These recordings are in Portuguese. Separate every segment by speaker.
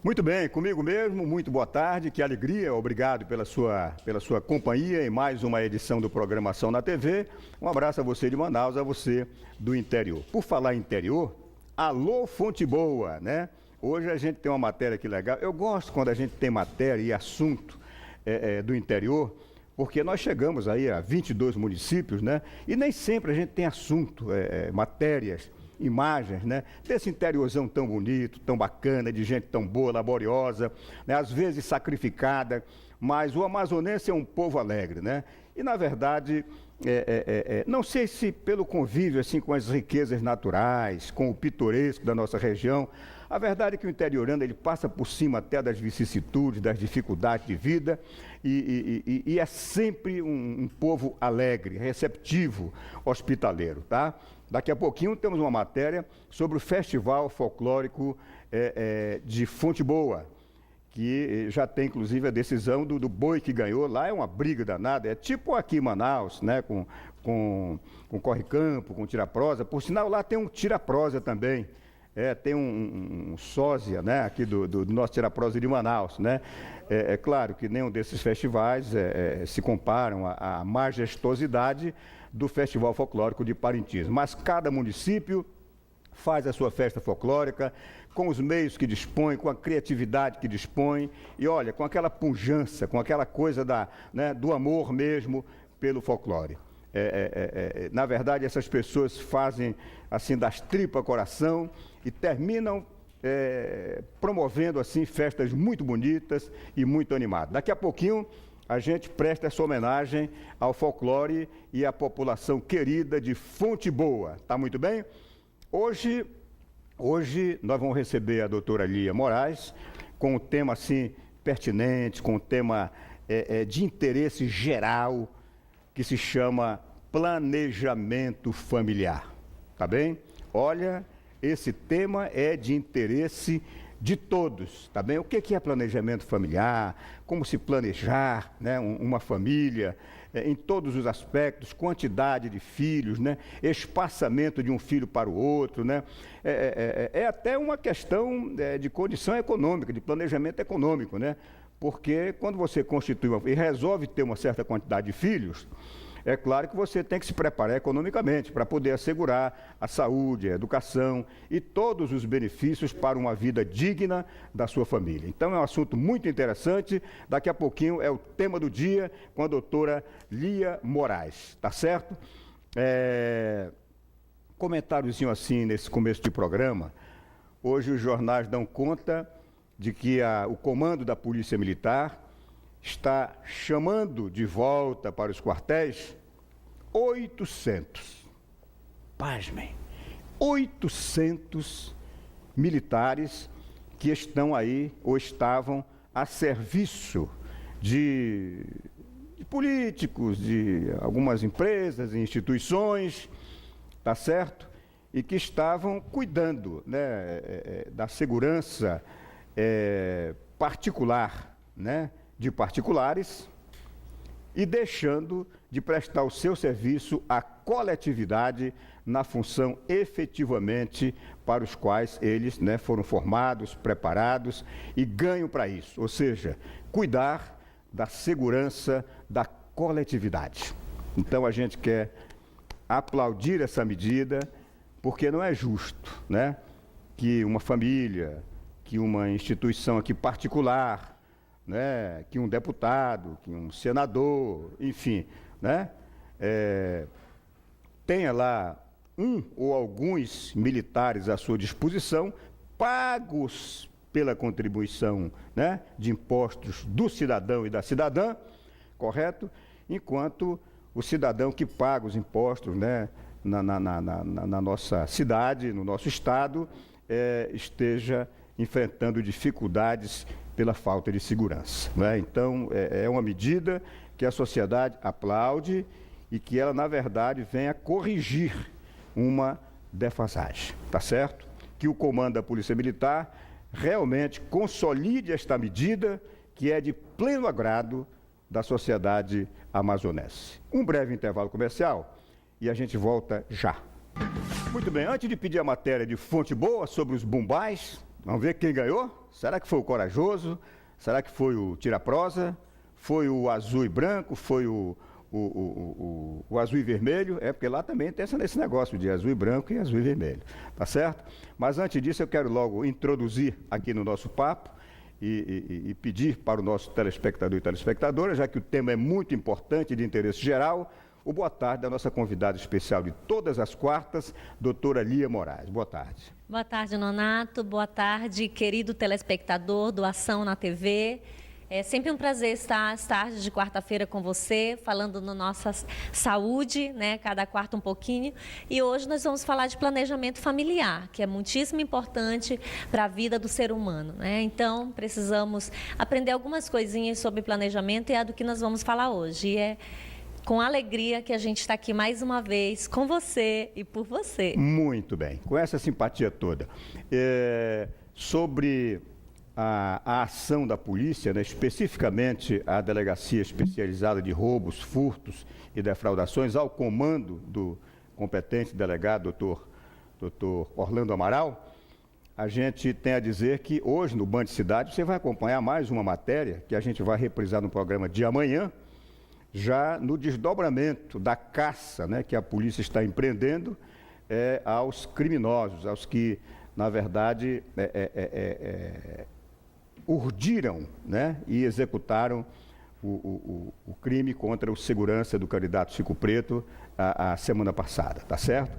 Speaker 1: Muito bem, comigo mesmo, muito boa tarde, que alegria, obrigado pela sua companhia em mais uma edição do Programação na TV. Um abraço a você de Manaus, a você do interior. Por falar em interior, alô Fonte Boa, né? Hoje a gente tem uma matéria aqui legal. Eu gosto quando a gente tem matéria e assunto do interior, porque nós chegamos aí a 22 municípios, né? E nem sempre a gente tem assunto, matérias, imagens, né? Desse interiorzão tão bonito, tão bacana, de gente tão boa, laboriosa, né? Às vezes sacrificada, mas o amazonense é um povo alegre, né? E, na verdade, não sei se pelo convívio assim, com as riquezas naturais, com o pitoresco da nossa região, a verdade é que o interiorano ele passa por cima até das vicissitudes, das dificuldades de vida e é sempre um povo alegre, receptivo, hospitaleiro, tá? Daqui a pouquinho temos uma matéria sobre o Festival Folclórico de Fonte Boa, que já tem inclusive a decisão do boi que ganhou. Lá é uma briga danada, é tipo aqui em Manaus, né, com corre-campo, com tira-prosa. Por sinal, lá tem um tira-prosa também. Tem um sósia, né, aqui do nosso tira-prosa de Manaus, né? É claro que nenhum desses festivais se comparam à majestosidade do Festival Folclórico de Parintins, mas cada município faz a sua festa folclórica com os meios que dispõe, com a criatividade que dispõe e, olha, com aquela pujança, com aquela coisa do amor mesmo pelo folclore. Na verdade, essas pessoas fazem assim das tripas coração e terminam promovendo assim festas muito bonitas e muito animadas. Daqui a pouquinho a gente presta essa homenagem ao folclore e à população querida de Fonte Boa. Tá muito bem? Hoje nós vamos receber a doutora Lia Moraes com um tema assim pertinente, com um tema de interesse geral, que se chama planejamento familiar. Tá bem? Olha, esse tema é de interesse de todos, tá bem? O que é planejamento familiar? Como se planejar, né, uma família, em todos os aspectos, quantidade de filhos, né, espaçamento de um filho para o outro, né? É até uma questão de condição econômica, de planejamento econômico, né? Porque quando você constitui e resolve ter uma certa quantidade de filhos, é claro que você tem que se preparar economicamente para poder assegurar a saúde, a educação e todos os benefícios para uma vida digna da sua família. Então é um assunto muito interessante. Daqui a pouquinho é o tema do dia com a doutora Lia Moraes, tá certo? Comentáriozinho assim nesse começo de programa. Hoje os jornais dão conta de que o comando da Polícia Militar está chamando de volta para os quartéis 800, pasmem, 800 militares que estão aí ou estavam a serviço de políticos, de algumas empresas e instituições, tá certo? E que estavam cuidando, né, da segurança particular, né, de particulares e deixando de prestar o seu serviço à coletividade na função efetivamente para os quais eles, né, foram formados, preparados e ganham para isso, ou seja, cuidar da segurança da coletividade. Então a gente quer aplaudir essa medida, porque não é justo, né, que uma família, que uma instituição aqui particular, né, que um deputado, que um senador, enfim, né, tenha lá um ou alguns militares à sua disposição, pagos pela contribuição, né, de impostos do cidadão e da cidadã, correto? Enquanto o cidadão que paga os impostos, né, na nossa cidade, no nosso estado, esteja enfrentando dificuldades pela falta de segurança, né? Então, é uma medida que a sociedade aplaude e que ela, na verdade, venha corrigir uma defasagem, tá certo? Que o comando da Polícia Militar realmente consolide esta medida que é de pleno agrado da sociedade amazonense. Um breve intervalo comercial e a gente volta já. Muito bem, antes de pedir a matéria de Fonte Boa sobre os bumbais, Vamos ver quem ganhou? Será que foi o corajoso? Será que foi o tira-prosa? Foi o azul e branco? Foi o azul e vermelho? É porque lá também tem esse negócio de azul e branco e azul e vermelho, tá certo? Mas antes disso eu quero logo introduzir aqui no nosso papo e pedir para o nosso telespectador e telespectadora, já que o tema é muito importante e de interesse geral, o boa tarde da nossa convidada especial de todas as quartas, doutora Lia Moraes. Boa tarde.
Speaker 2: Boa tarde, Nonato. Boa tarde, querido telespectador do Ação na TV. É sempre um prazer estar às tardes de quarta-feira com você, falando na nossa saúde, né? Cada quarta um pouquinho. E hoje nós vamos falar de planejamento familiar, que é muitíssimo importante para a vida do ser humano, né? Então, precisamos aprender algumas coisinhas sobre planejamento e é do que nós vamos falar hoje. E é com alegria que a gente está aqui mais uma vez com você e por você.
Speaker 1: Muito bem, com essa simpatia toda. Sobre a ação da polícia, né, especificamente a Delegacia Especializada de Roubos, Furtos e Defraudações, ao comando do competente delegado, doutor Orlando Amaral, a gente tem a dizer que hoje no Band Cidade você vai acompanhar mais uma matéria que a gente vai reprisar no programa de amanhã, já no desdobramento da caça, né, que a polícia está empreendendo aos criminosos, aos que, na verdade, urdiram, né, e executaram o crime contra o segurança do candidato Chico Preto a semana passada, tá certo?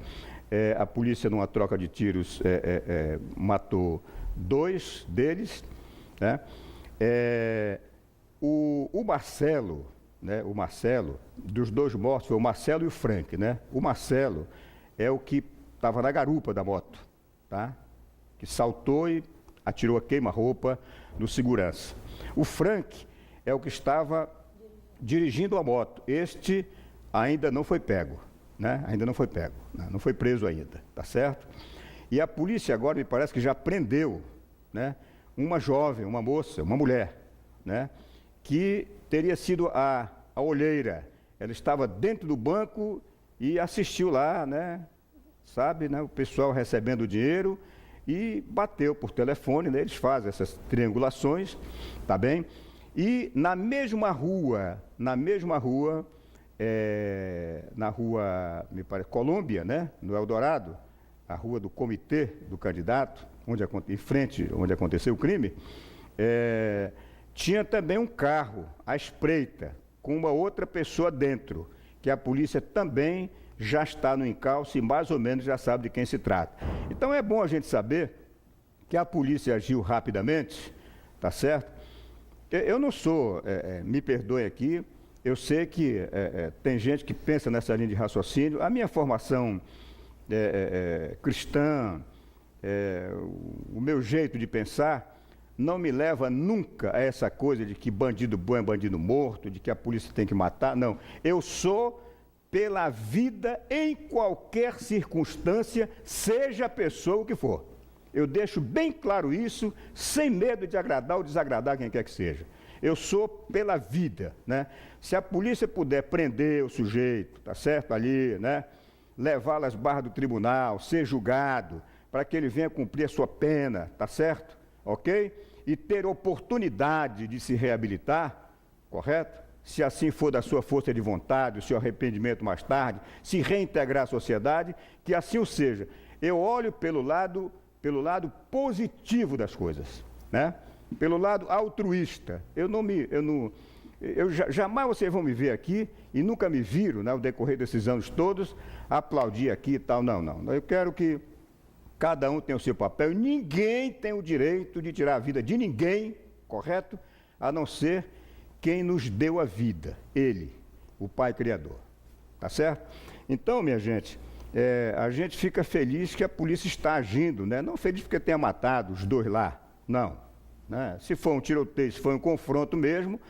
Speaker 1: A polícia, numa troca de tiros, matou 2 deles, né? O Marcelo, né, o Marcelo, dos 2 mortos, foi o Marcelo e o Frank, né? O Marcelo é o que estava na garupa da moto, tá? Que saltou e atirou a queima-roupa no segurança. O Frank é o que estava dirigindo a moto. Este ainda não foi pego, né? Ainda não foi pego, né? Não foi preso ainda, tá certo? E a polícia agora me parece que já prendeu, né, uma jovem, uma moça, uma mulher, né, que teria sido a olheira. Ela estava dentro do banco e assistiu lá, né, sabe, né, o pessoal recebendo o dinheiro e bateu por telefone, né, eles fazem essas triangulações, tá bem? E na mesma rua, na rua, me parece, Colômbia, né, no Eldorado, a rua do comitê do candidato, em frente onde aconteceu o crime, tinha também um carro à espreita, com uma outra pessoa dentro, que a polícia também já está no encalço e mais ou menos já sabe de quem se trata. Então é bom a gente saber que a polícia agiu rapidamente, tá certo? Eu não sou, me perdoe aqui, eu sei que tem gente que pensa nessa linha de raciocínio. A minha formação cristã, o meu jeito de pensar, não me leva nunca a essa coisa de que bandido bom é bandido morto, de que a polícia tem que matar. Não, eu sou pela vida em qualquer circunstância, seja a pessoa o que for. Eu deixo bem claro isso, sem medo de agradar ou desagradar quem quer que seja. Eu sou pela vida, né? Se a polícia puder prender o sujeito, tá certo, ali, né? Levá-lo às barras do tribunal, ser julgado, para que ele venha cumprir a sua pena, tá certo? Ok? E ter oportunidade de se reabilitar, correto? Se assim for da sua força de vontade, o seu arrependimento mais tarde, se reintegrar à sociedade, que assim o seja. Eu olho pelo lado positivo das coisas, né? Pelo lado altruísta. Jamais vocês vão me ver aqui, e nunca me viram, né, ao decorrer desses anos todos, aplaudir aqui e tal. Não. Eu quero que cada um tenha o seu papel, e ninguém tem o direito de tirar a vida de ninguém, correto? A não ser quem nos deu a vida, Ele, o Pai Criador, tá certo? Então, minha gente, a gente fica feliz que a polícia está agindo, né? Não feliz porque tenha matado os 2 lá, não, né? Se for um tiroteio, se for um confronto mesmo,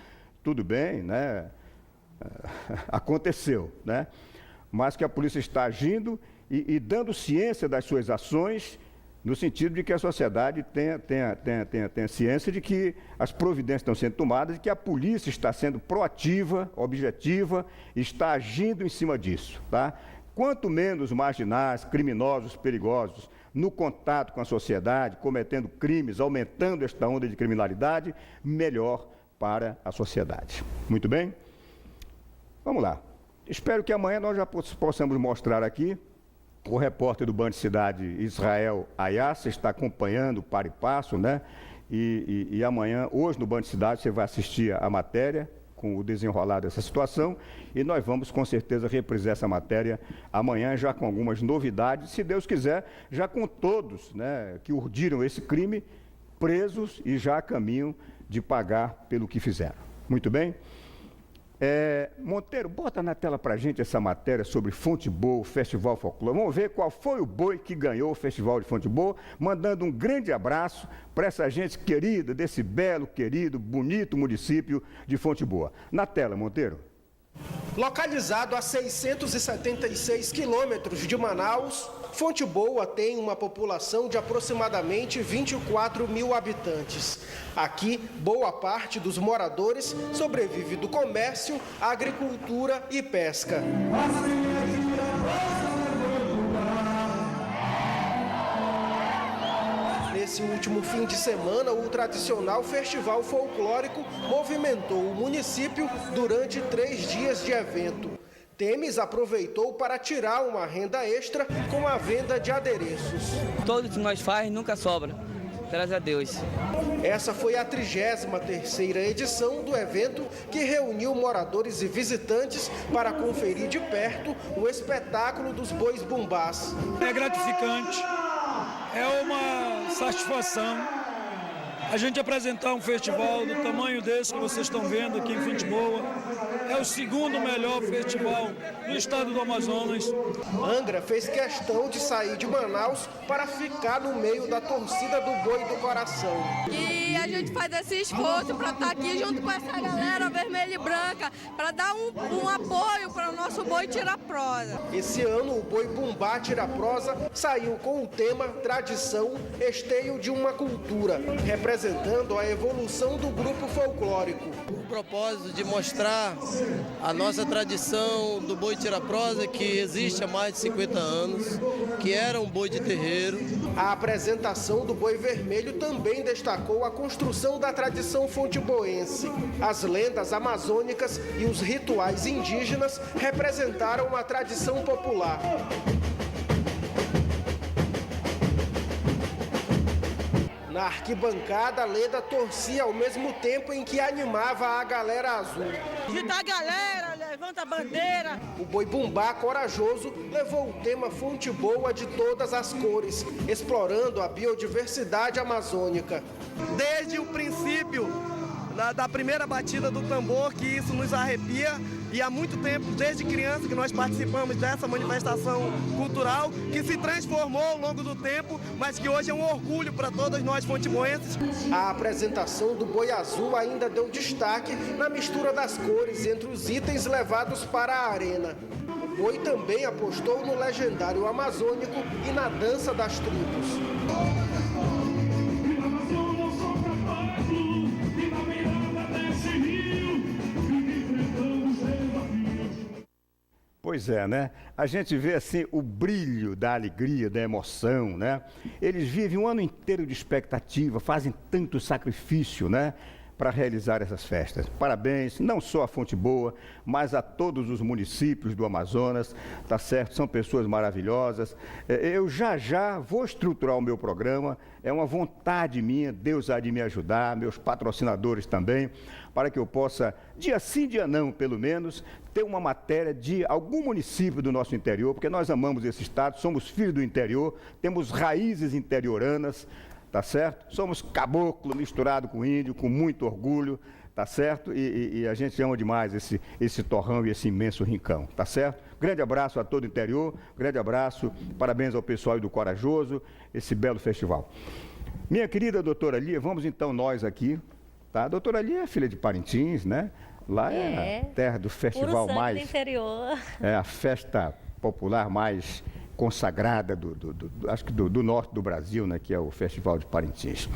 Speaker 1: tudo bem, né? Aconteceu, né? Mas que a polícia está agindo e dando ciência das suas ações, no sentido de que a sociedade tenha ciência de que as providências estão sendo tomadas e que a polícia está sendo proativa, objetiva, está agindo em cima disso, tá? Quanto menos marginais, criminosos, perigosos, no contato com a sociedade, cometendo crimes, aumentando esta onda de criminalidade, melhor para a sociedade. Muito bem? Vamos lá. Espero que amanhã nós já possamos mostrar aqui. O repórter do Band Cidade, Israel Ayassa, está acompanhando para e passo, né? E amanhã, hoje no Band Cidade, você vai assistir a matéria com o desenrolar dessa situação e nós vamos com certeza reprisar essa matéria amanhã já com algumas novidades, se Deus quiser, já com todos, né, que urdiram esse crime presos e já a caminho de pagar pelo que fizeram. Muito bem? Monteiro, bota na tela para a gente essa matéria sobre Fonteboa, Festival Folclore. Vamos ver qual foi o boi que ganhou o Festival de Fonteboa, mandando um grande abraço para essa gente querida, desse belo, querido, bonito município de Fonteboa. Na tela, Monteiro.
Speaker 3: Localizado a 676 quilômetros de Manaus, Fonteboa tem uma população de aproximadamente 24 mil habitantes. Aqui, boa parte dos moradores sobrevive do comércio, agricultura e pesca. Nesse último fim de semana, o tradicional festival folclórico movimentou o município durante 3 dias de evento. Temes aproveitou para tirar uma renda extra com a venda de adereços.
Speaker 4: Tudo que nós faz nunca sobra, graças a Deus.
Speaker 3: Essa foi a 33ª edição do evento que reuniu moradores e visitantes para conferir de perto o espetáculo dos bois bumbás.
Speaker 5: É gratificante, é uma satisfação a gente apresentar um festival do tamanho desse que vocês estão vendo aqui em Fonteboa. É o segundo melhor festival do estado do Amazonas.
Speaker 3: Angra fez questão de sair de Manaus para ficar no meio da torcida do Boi do Coração.
Speaker 6: E a gente faz esse esforço para estar aqui junto com essa galera vermelha e branca, para dar um apoio para o nosso boi Tiraprosa.
Speaker 3: Esse ano o Boi Bumbá Tiraprosa saiu com o tema Tradição, Esteio de uma Cultura, representando a evolução do grupo folclórico.
Speaker 7: O propósito de mostrar a nossa tradição do boi Tiraprosa, que existe há mais de 50 anos, que era um boi de terreiro.
Speaker 3: A apresentação do Boi Vermelho também destacou a construção da tradição fonteboense. As lendas amazônicas e os rituais indígenas representaram uma tradição popular. Na arquibancada, Leda torcia ao mesmo tempo em que animava a galera azul.
Speaker 6: Grita a galera, levanta a bandeira.
Speaker 3: O Boi Bumbá Corajoso levou o tema Fonteboa de todas as cores, explorando a biodiversidade amazônica.
Speaker 8: Desde o princípio da primeira batida do tambor, que isso nos arrepia, e há muito tempo, desde criança, que nós participamos dessa manifestação cultural, que se transformou ao longo do tempo, mas que hoje é um orgulho para todos nós fonteboenses.
Speaker 3: A apresentação do Boi Azul ainda deu destaque na mistura das cores entre os itens levados para a arena. O boi também apostou no legendário amazônico e na dança das tribos.
Speaker 1: Pois é, né? A gente vê assim o brilho da alegria, da emoção, né? Eles vivem um ano inteiro de expectativa, fazem tanto sacrifício, né? Para realizar essas festas. Parabéns, não só a Fonteboa, mas a todos os municípios do Amazonas, tá certo? São pessoas maravilhosas. Eu já vou estruturar o meu programa, é uma vontade minha, Deus há de me ajudar, meus patrocinadores também, para que eu possa, dia sim, dia não, pelo menos, ter uma matéria de algum município do nosso interior, porque nós amamos esse estado, somos filhos do interior, temos raízes interioranas, tá certo? Somos caboclo misturado com índio, com muito orgulho, tá certo? E a gente ama demais esse torrão e esse imenso rincão, tá certo? Grande abraço a todo o interior, grande abraço, parabéns ao pessoal do Corajoso, esse belo festival. Minha querida doutora Lia, vamos então nós aqui, tá? A doutora Lia é filha de Parintins, né? Lá é a terra do festival mais...
Speaker 2: do interior.
Speaker 1: É a festa popular mais consagrada acho que do norte do Brasil, né, que é o Festival de Parintins.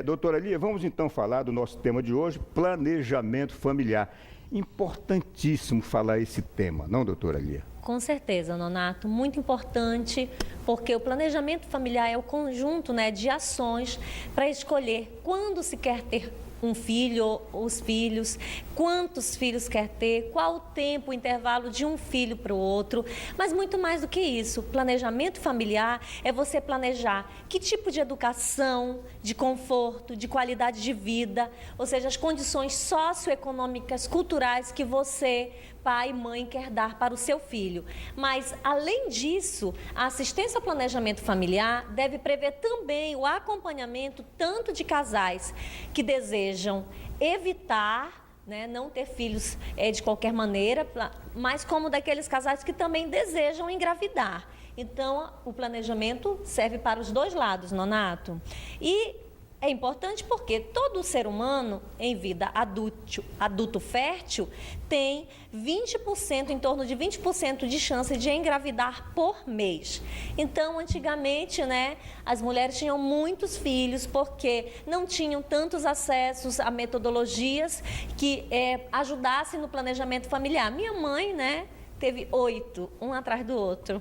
Speaker 1: Doutora Lia, vamos então falar do nosso tema de hoje, planejamento familiar. Importantíssimo falar esse tema, não, doutora Lia?
Speaker 2: Com certeza, Nonato, muito importante, porque o planejamento familiar é o conjunto, né, de ações para escolher quando se quer ter um filho, os filhos, quantos filhos quer ter, qual o tempo, o intervalo de um filho para o outro, mas muito mais do que isso, planejamento familiar é você planejar que tipo de educação, de conforto, de qualidade de vida, ou seja, as condições socioeconômicas, culturais que você, pai e mãe, quer dar para o seu filho. Mas, além disso, a assistência ao planejamento familiar deve prever também o acompanhamento tanto de casais que desejam evitar, né, não ter filhos de qualquer maneira, mas como daqueles casais que também desejam engravidar. Então, o planejamento serve para os dois lados, Nonato. E é importante porque todo ser humano em vida adulto fértil tem 20%, em torno de 20% de chance de engravidar por mês. Então, antigamente, né, as mulheres tinham muitos filhos porque não tinham tantos acessos a metodologias que ajudassem no planejamento familiar. Minha mãe, né, teve 8, um atrás do outro.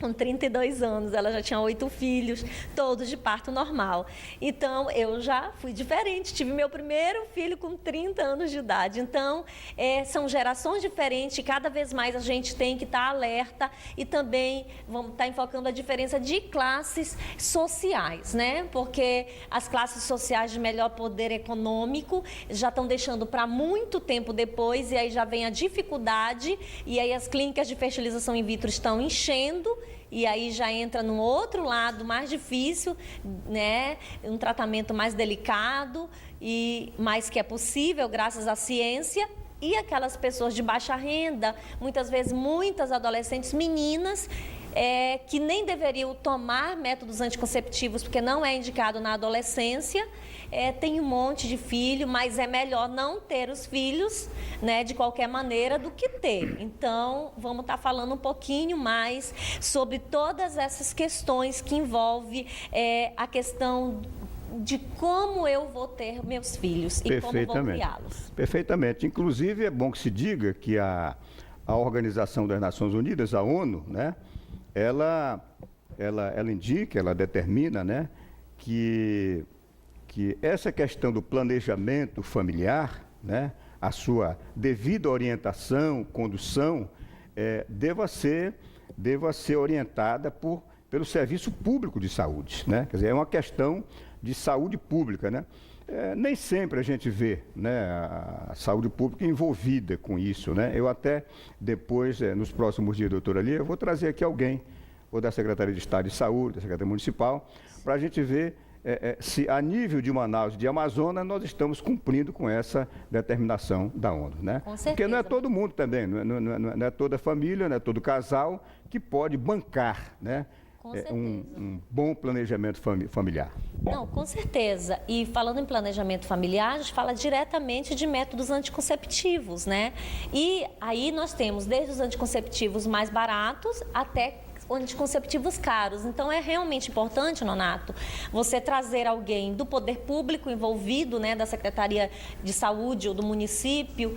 Speaker 2: Com 32 anos, ela já tinha 8 filhos, todos de parto normal. Então, eu já fui diferente, tive meu primeiro filho com 30 anos de idade. Então, são gerações diferentes, cada vez mais a gente tem que estar alerta e também vamos estar enfocando a diferença de classes sociais, né? Porque as classes sociais de melhor poder econômico já estão deixando para muito tempo depois e aí já vem a dificuldade e aí as clínicas de fertilização in vitro estão enchendo. E aí já entra no outro lado mais difícil, né? Um tratamento mais delicado, mas que é possível graças à ciência. E aquelas pessoas de baixa renda, muitas vezes muitas adolescentes meninas, que nem deveriam tomar métodos anticonceptivos, porque não é indicado na adolescência, tem um monte de filho, mas é melhor não ter os filhos, né, de qualquer maneira do que ter. Então, vamos estar falando um pouquinho mais sobre todas essas questões que envolvem a questão de como eu vou ter meus filhos e como vou criá-los.
Speaker 1: Perfeitamente. Inclusive, é bom que se diga que a Organização das Nações Unidas, a ONU, né, ela indica, ela determina, né, que essa questão do planejamento familiar, né, a sua devida orientação, condução, deva ser orientada pelo Serviço Público de Saúde, né? Quer dizer, é uma questão de saúde pública, né? Nem sempre a gente vê, né, a saúde pública envolvida com isso, né? Eu até depois, nos próximos dias, doutora Lia, eu vou trazer aqui alguém, ou da Secretaria de Estado de Saúde, da Secretaria Municipal, para a gente ver se a nível de Manaus e de Amazonas nós estamos cumprindo com essa determinação da ONU, né?
Speaker 2: Com certeza.
Speaker 1: Porque não é todo mundo também, não é toda família, não é todo casal que pode bancar, né, um bom planejamento familiar.
Speaker 2: Não, com certeza. E falando em planejamento familiar, a gente fala diretamente de métodos anticonceptivos, né? E aí nós temos desde os anticonceptivos mais baratos até anticonceptivos caros. Então, é realmente importante, Nonato, você trazer alguém do poder público envolvido, né, da Secretaria de Saúde ou do município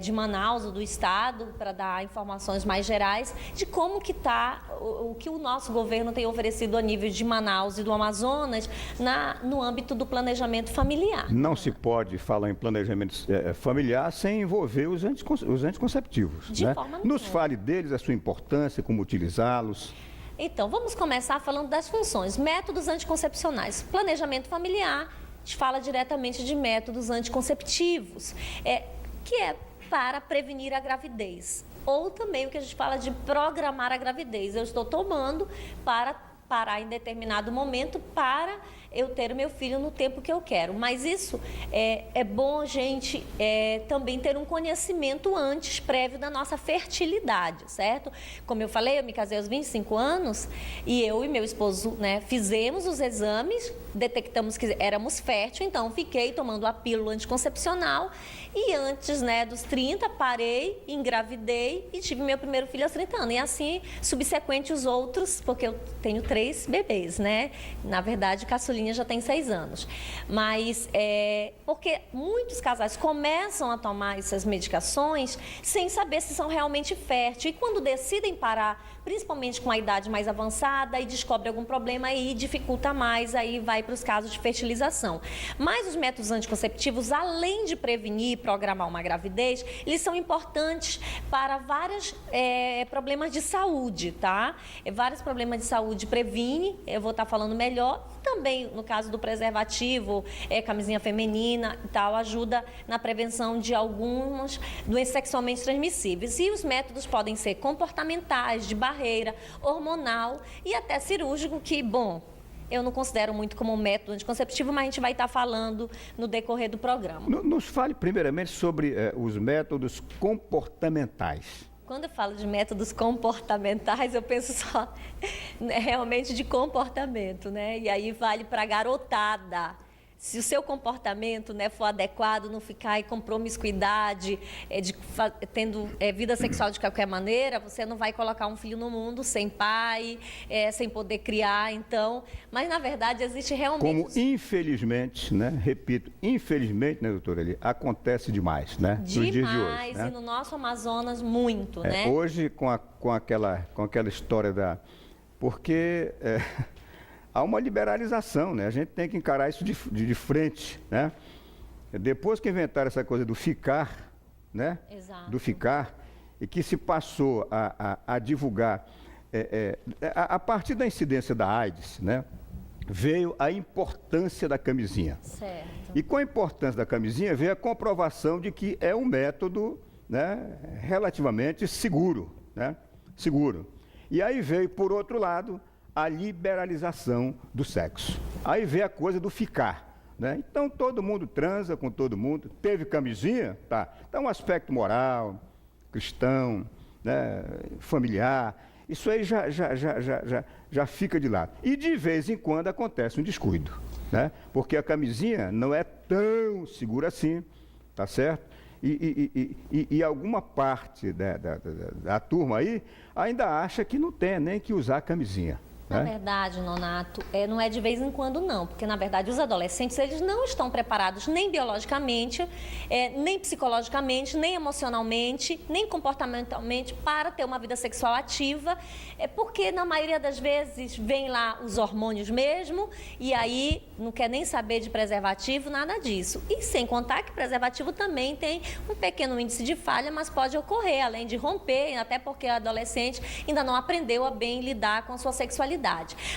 Speaker 2: de Manaus ou do Estado, para dar informações mais gerais de como que está, o que o nosso governo tem oferecido a nível de Manaus e do Amazonas no âmbito do planejamento familiar.
Speaker 1: Não se pode falar em planejamento familiar sem envolver os anticonceptivos.
Speaker 2: De
Speaker 1: né?
Speaker 2: forma
Speaker 1: Nos
Speaker 2: nenhuma.
Speaker 1: fale deles, a sua importância, como utilizá-los.
Speaker 2: Então, vamos começar falando das funções. Métodos anticoncepcionais. Planejamento familiar, a gente fala diretamente de métodos anticonceptivos, que é para prevenir a gravidez. Ou também o que a gente fala de programar a gravidez. Eu estou tomando para parar em determinado momento para eu ter o meu filho no tempo que eu quero. Mas isso é bom a gente também ter um conhecimento antes, prévio da nossa fertilidade, certo? Como eu falei, eu me casei aos 25 anos e eu e meu esposo, né, fizemos os exames detectamos que éramos fértil, então fiquei tomando a pílula anticoncepcional e antes, né, dos 30, parei, engravidei e tive meu primeiro filho aos 30 anos. E assim, subsequente os outros, porque eu tenho 3 bebês, né? Na verdade, caçulinha já tem 6 anos. Mas, porque muitos casais começam a tomar essas medicações sem saber se são realmente férteis. E quando decidem parar, principalmente com a idade mais avançada, e descobre algum problema, aí dificulta mais, aí vai para os casos de fertilização. Mas os métodos anticonceptivos, além de prevenir e programar uma gravidez, eles são importantes para vários problemas de saúde, tá? Vários problemas de saúde previne, eu vou estar falando melhor. Também, no caso do preservativo, camisinha feminina e tal, ajuda na prevenção de algumas doenças sexualmente transmissíveis. E os métodos podem ser comportamentais, de barreira, hormonal e até cirúrgico, que, bom, eu não considero muito como um método anticonceptivo, mas a gente vai estar falando no decorrer do programa.
Speaker 1: Nos fale primeiramente sobre os métodos comportamentais.
Speaker 2: Quando eu falo de métodos comportamentais, eu penso só realmente de comportamento, né? E aí vale para a garotada. Se o seu comportamento, né, for adequado, não ficar em promiscuidade, tendo vida sexual de qualquer maneira, você não vai colocar um filho no mundo sem pai, sem poder criar, então. Mas, na verdade, existe realmente...
Speaker 1: Como, infelizmente, né, repito, infelizmente, né, doutora Eli, acontece demais, né? Nos dias de hoje,
Speaker 2: demais,
Speaker 1: né?
Speaker 2: E no nosso Amazonas, muito, né?
Speaker 1: Hoje, com aquela história da... Porque... há uma liberalização, né? A gente tem que encarar isso de frente, né? Depois que inventaram essa coisa do ficar, né?
Speaker 2: Exato.
Speaker 1: Do ficar, e que se passou a divulgar, a partir da incidência da AIDS, né? Veio a importância da camisinha.
Speaker 2: Certo.
Speaker 1: E com a importância da camisinha veio a comprovação de que é um método, né, relativamente seguro, né? Seguro. E aí veio, por outro lado, a liberalização do sexo. Aí vem a coisa do ficar, né? Então todo mundo transa com todo mundo, teve camisinha, tá? Então um aspecto moral, cristão, né, familiar, isso aí já fica de lado. E de vez em quando acontece um descuido, né? Porque a camisinha não é tão segura assim, tá certo? E alguma parte da turma aí ainda acha que não tem nem que usar camisinha.
Speaker 2: Na verdade, Nonato, não é de vez em quando não, porque na verdade os adolescentes eles não estão preparados nem biologicamente, nem psicologicamente, nem emocionalmente, nem comportamentalmente para ter uma vida sexual ativa, porque na maioria das vezes vem lá os hormônios mesmo e aí não quer nem saber de preservativo, nada disso. E sem contar que preservativo também tem um pequeno índice de falha, mas pode ocorrer, além de romper, até porque o adolescente ainda não aprendeu a bem lidar com a sua sexualidade.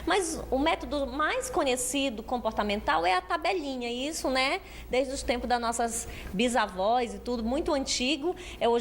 Speaker 2: Mas o método mais conhecido comportamental é a tabelinha, isso, né, desde os tempos das nossas bisavós e tudo, muito antigo, é o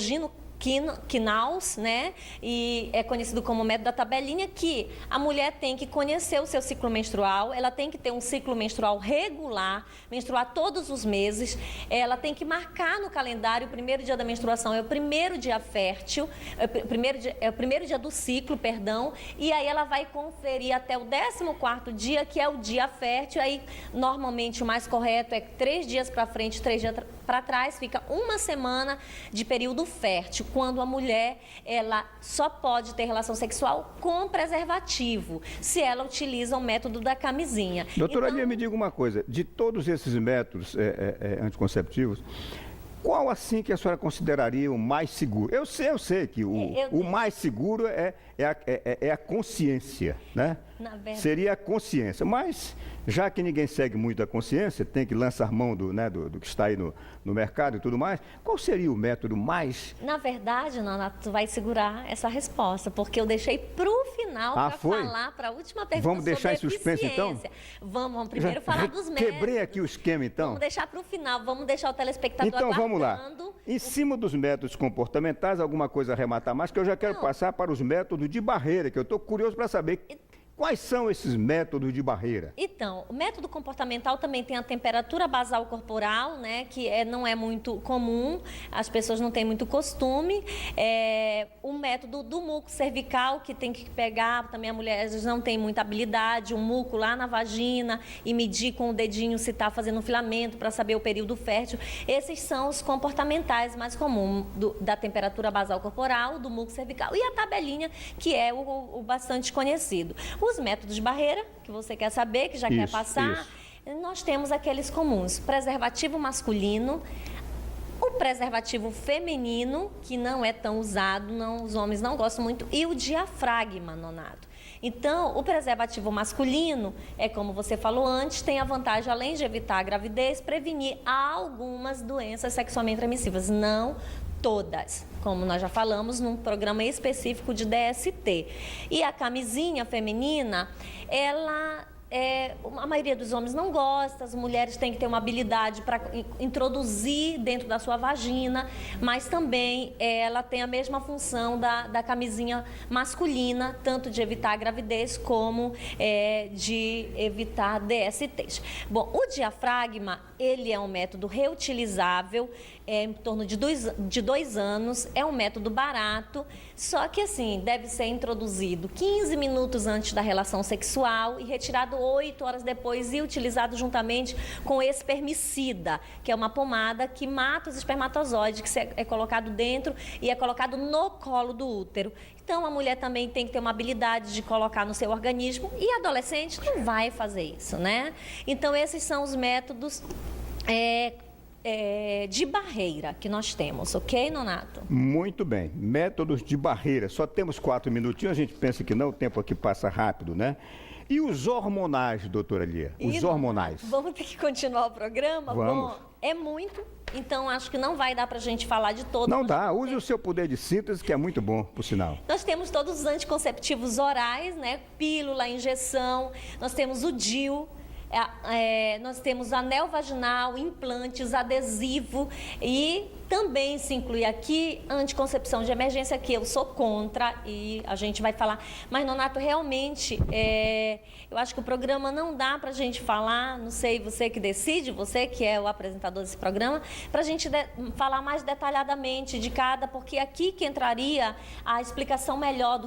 Speaker 2: Knaus, né? E é conhecido como método da tabelinha, que a mulher tem que conhecer o seu ciclo menstrual, ela tem que ter um ciclo menstrual regular, menstruar todos os meses, ela tem que marcar no calendário o primeiro dia da menstruação, é o primeiro dia fértil, é o primeiro dia do ciclo, perdão, e aí ela vai conferir até o 14º dia, que é o dia fértil, aí normalmente o mais correto é 3 dias para frente, 3 dias para trás, fica uma semana de período fértil, quando a mulher ela só pode ter relação sexual com preservativo, se ela utiliza o método da camisinha.
Speaker 1: Doutora Alia, me diga uma coisa, de todos esses métodos anticonceptivos, qual assim que a senhora consideraria o mais seguro? Eu sei que o mais seguro é a consciência, né? Seria a consciência, mas já que ninguém segue muito a consciência, tem que lançar mão do que está aí no mercado e tudo mais, qual seria o método mais...
Speaker 2: Na verdade, Nana, tu vai segurar essa resposta, porque eu deixei para o final para falar, para a última pergunta.
Speaker 1: Vamos deixar em suspense, então?
Speaker 2: Vamos primeiro falar dos métodos.
Speaker 1: Quebrei aqui o esquema, então?
Speaker 2: Vamos deixar para o final, vamos deixar o telespectador
Speaker 1: então,
Speaker 2: aguardando.
Speaker 1: Vamos lá. Em cima dos métodos comportamentais, alguma coisa a arrematar mais, que eu já quero passar para os métodos de barreira, que eu estou curioso para saber Quais são esses métodos de barreira?
Speaker 2: Então, o método comportamental também tem a temperatura basal corporal, né, que não é muito comum, as pessoas não têm muito costume. O método do muco cervical, que tem que pegar, também a mulher às vezes não tem muita habilidade, um muco lá na vagina e medir com o dedinho se está fazendo um filamento para saber o período fértil. Esses são os comportamentais mais comuns da temperatura basal corporal, do muco cervical. E a tabelinha, que é o bastante conhecido. Os métodos de barreira, que você quer saber, que já quer passar, nós temos aqueles comuns. Preservativo masculino, o preservativo feminino, que não é tão usado, os homens não gostam muito, e o diafragma, Nonato. Então, o preservativo masculino, como você falou antes, tem a vantagem, além de evitar a gravidez, prevenir algumas doenças sexualmente transmissíveis, não todas, como nós já falamos num programa específico de DST. E a camisinha feminina, a maioria dos homens não gosta, as mulheres têm que ter uma habilidade para introduzir dentro da sua vagina, mas também ela tem a mesma função da camisinha masculina, tanto de evitar a gravidez como de evitar DSTs. Bom, o diafragma, ele é um método reutilizável, em torno de 2 anos, é um método barato, só que assim, deve ser introduzido 15 minutos antes da relação sexual e retirado 8 horas depois e utilizado juntamente com espermicida, que é uma pomada que mata os espermatozoides, que é colocado dentro e é colocado no colo do útero. Então, a mulher também tem que ter uma habilidade de colocar no seu organismo e a adolescente não vai fazer isso, né? Então, esses são os métodos de barreira que nós temos, ok, Nonato?
Speaker 1: Muito bem. Métodos de barreira. Só temos 4 minutinhos, a gente pensa que não, o tempo aqui passa rápido, né? E os hormonais, doutora Lia? Os hormonais.
Speaker 2: Vamos ter que continuar o programa?
Speaker 1: Vamos.
Speaker 2: Bom, é muito, então acho que não vai dar para a gente falar de todos.
Speaker 1: Não dá, use o seu poder de síntese, que é muito bom, por sinal.
Speaker 2: Nós temos todos os anticonceptivos orais, né? Pílula, injeção, nós temos o DIU, nós temos anel vaginal, implantes, adesivo e também se inclui aqui anticoncepção de emergência, que eu sou contra e a gente vai falar. Mas, Nonato, realmente, eu acho que o programa não dá para a gente falar, não sei, você que decide, você que é o apresentador desse programa, para a gente falar mais detalhadamente de cada, porque aqui que entraria a explicação melhor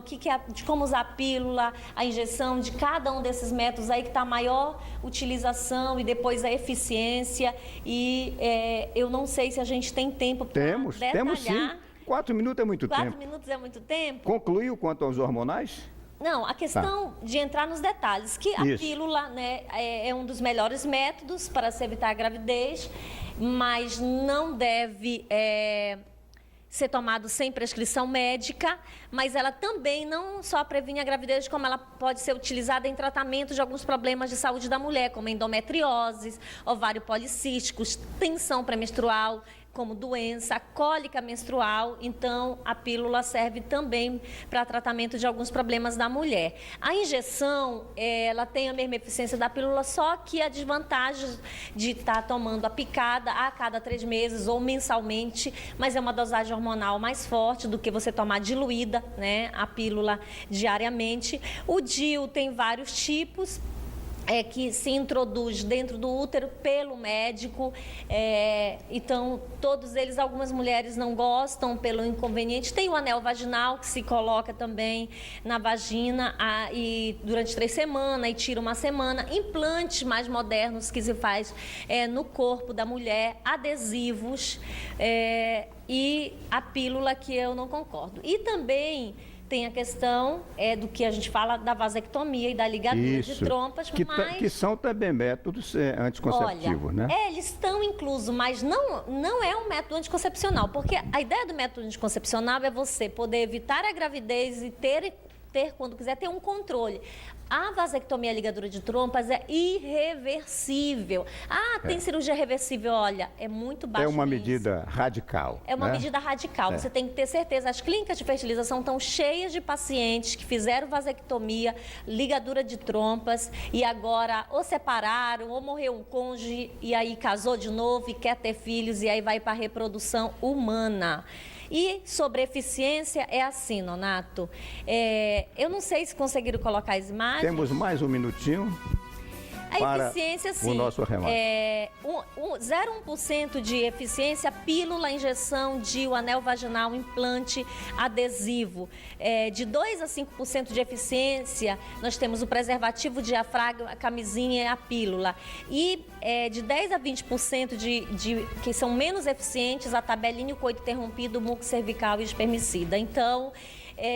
Speaker 2: de como usar a pílula, a injeção, de cada um desses métodos aí que está a maior utilização e depois a eficiência e eu não sei se a gente tem tempo para detalhar.
Speaker 1: Temos sim. 4 minutos é muito tempo.
Speaker 2: 4 minutos é muito tempo?
Speaker 1: Concluiu quanto aos hormonais?
Speaker 2: Não, a questão de entrar nos detalhes, que a pílula, né, é um dos melhores métodos para se evitar a gravidez, mas não deve ser tomado sem prescrição médica, mas ela também não só previne a gravidez, como ela pode ser utilizada em tratamento de alguns problemas de saúde da mulher, como endometriose, ovário policístico, tensão pré-menstrual, como doença, cólica menstrual, então a pílula serve também para tratamento de alguns problemas da mulher. A injeção, ela tem a mesma eficiência da pílula, só que a desvantagem de estar tomando a picada a cada 3 meses ou mensalmente, mas é uma dosagem hormonal mais forte do que você tomar diluída, né, a pílula diariamente. O DIU tem vários tipos, que se introduz dentro do útero pelo médico, então todos eles, algumas mulheres não gostam pelo inconveniente. Tem o anel vaginal que se coloca também na vagina e durante 3 semanas e tira 1 semana. Implantes mais modernos que se faz no corpo da mulher, adesivos e a pílula, que eu não concordo. E também tem a questão do que a gente fala da vasectomia e da ligadura de trompas,
Speaker 1: que são também métodos anticonceptivos, né?
Speaker 2: Eles estão inclusos, mas não é um método anticoncepcional, porque a ideia do método anticoncepcional é você poder evitar a gravidez e ter, quando quiser, ter um controle. A vasectomia, a ligadura de trompas, é irreversível. Tem cirurgia reversível, olha, é muito baixo.
Speaker 1: É uma medida radical.
Speaker 2: É uma medida radical. Você tem que ter certeza. As clínicas de fertilização estão cheias de pacientes que fizeram vasectomia, ligadura de trompas e agora ou separaram ou morreu um cônjuge e aí casou de novo e quer ter filhos e aí vai para a reprodução humana. E sobre eficiência, é assim, Nonato, eu não sei se conseguiram colocar as imagens.
Speaker 1: Temos mais um minutinho.
Speaker 2: A eficiência, sim.
Speaker 1: O nosso remate.
Speaker 2: 0,1% de eficiência, pílula, injeção de o anel vaginal, implante adesivo. De 2 a 5% de eficiência, nós temos o preservativo, diafragma, a camisinha e a pílula. E de 10 a 20% que são menos eficientes, a tabelinha, o coito interrompido, o muco cervical e o espermicida. Então,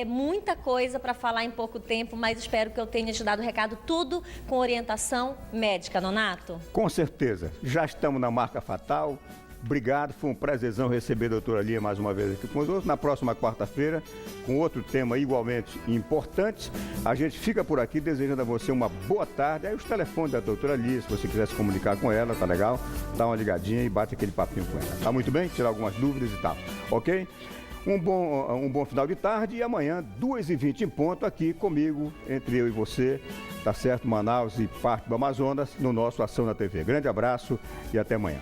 Speaker 2: muita coisa para falar em pouco tempo, mas espero que eu tenha te dado o recado tudo com orientação médica, Nonato.
Speaker 1: Com certeza. Já estamos na marca fatal. Obrigado, foi um prazerzão receber a doutora Lia mais uma vez aqui conosco. Na próxima quarta-feira, com outro tema igualmente importante. A gente fica por aqui desejando a você uma boa tarde. Aí os telefones da doutora Lia, se você quiser se comunicar com ela, tá legal? Dá uma ligadinha e bate aquele papinho com ela. Tá muito bem? Tirar algumas dúvidas e tal. Ok? Um bom final de tarde e amanhã, 2h20 em ponto, aqui comigo, entre eu e você, tá certo? Manaus e parte do Amazonas, no nosso Ação na TV. Grande abraço e até amanhã.